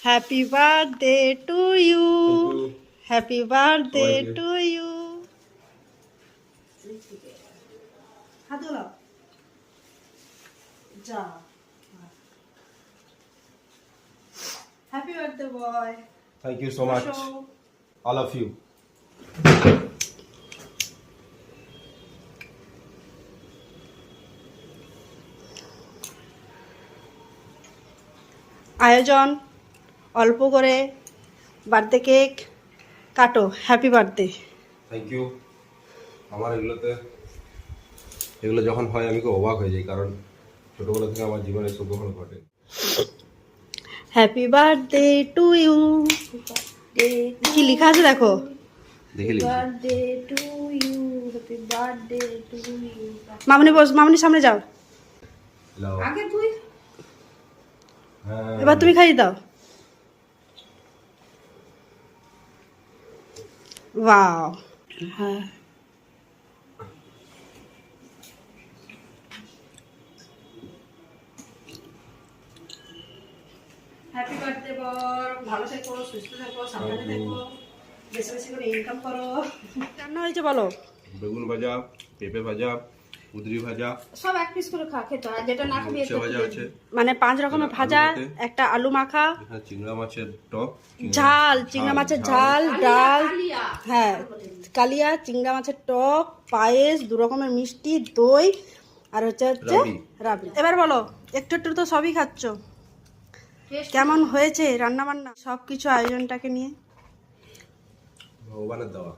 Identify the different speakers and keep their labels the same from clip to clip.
Speaker 1: Happy birthday to you, happy birthday
Speaker 2: সবাইকে।
Speaker 1: To you. হাত ধোলাও যা। Happy birthday boy.
Speaker 2: Thank you so much, all of you.
Speaker 1: আয়োজন অল্প করে, বার্থডে কেক কাটো, হ্যাপি বার্থডে।
Speaker 2: Thank you. আমার এগুলো যখন হয় আমি খুব অবাক হয়ে যাই, কারণ ছোটবেলা থেকে আমার জীবনে এসব কখনো ঘটে।
Speaker 1: Happy birthday to you. কি লেখা আছে দেখো।
Speaker 2: দেখে লিখি।
Speaker 1: Birthday to you, happy birthday to you. মামনি বস, মামনি সামনে যাও।
Speaker 2: হ্যালো।
Speaker 1: আগে তুই,
Speaker 2: হ্যাঁ।
Speaker 1: এবার তুমি খাইয়ে দাও। ওয়াও। হ্যাঁ, হ্যাপি বার্থডে বল। ভালো থেকো, সুস্থ থেকো, সাবধানে থেকো, বেশি বেশি করে ইনকাম করো। রান্না হয়েছে বলো।
Speaker 2: বেগুন ভাজা, পেঁপে ভাজা, কুদরি ভাজা,
Speaker 1: সব এক পিস করে খা, খেতে আর যেটা না খাবি
Speaker 2: উচ্ছে ভাজা আছে,
Speaker 1: মানে 5 রকমের ভাজা,
Speaker 2: আলু ভাতে,
Speaker 1: একটা আলু মাখা,
Speaker 2: এখানে চিংড়া মাছের টক,
Speaker 1: ঝাল, চিংড়া মাছের ঝাল, ডাল, হ্যাঁ কালিয়া, চিংড়া মাছের টক, পায়েস, 2 রকমের মিষ্টি, দই, আর হচ্ছে
Speaker 2: রাবড়ি।
Speaker 1: রাবড়ি। এবার বলো, একটু একটু তো সবই খাচ্ছ, কেমন হয়েছে রান্না বান্না সব কিছু আয়োজনটাকে নিয়ে?
Speaker 2: ভগবানের দেওয়া।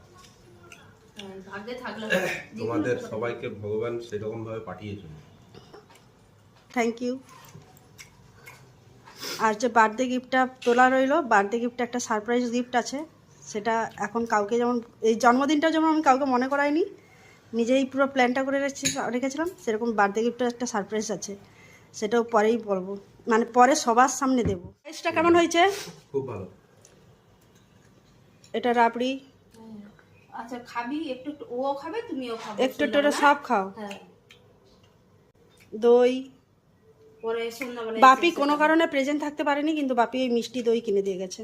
Speaker 2: তোমাদের সবাইকে ভগবান সেরকম ভাবে পাঠিয়েছেন।
Speaker 1: Thank you. আর যে বার্থডে গিফটটা তোলা রইলো, বার্থডে গিফটে একটা সারপ্রাইজ গিফট আছে, সেটা এখন কাউকে, যেমন এই জন্মদিনটা যেমন আমি কাউকে মনে করাইনি, নিজেই পুরো প্ল্যানটা করে রেখেছিলাম, সেরকম বার্থডে গিফটের একটা সারপ্রাইজ আছে, সেটাও পরেই বলবো, মানে পরে সবার সামনে দেবো। প্রাইসটা কেমন হয়েছে?
Speaker 2: খুব ভালো।
Speaker 1: এটা রাবড়ি,
Speaker 3: আচ্ছা খাবি একটু একটু, ও খাবে তুমিও খাবে,
Speaker 1: একটু একটু করে সব খাও।
Speaker 3: হ্যাঁ
Speaker 1: দই,
Speaker 3: পরে সন্ধ্যাবেলা
Speaker 1: বাপি কোনো কারণে প্রেজেন্ট থাকতে পারেনি, কিন্তু বাপি ওই মিষ্টি দই কিনে দিয়ে গেছে।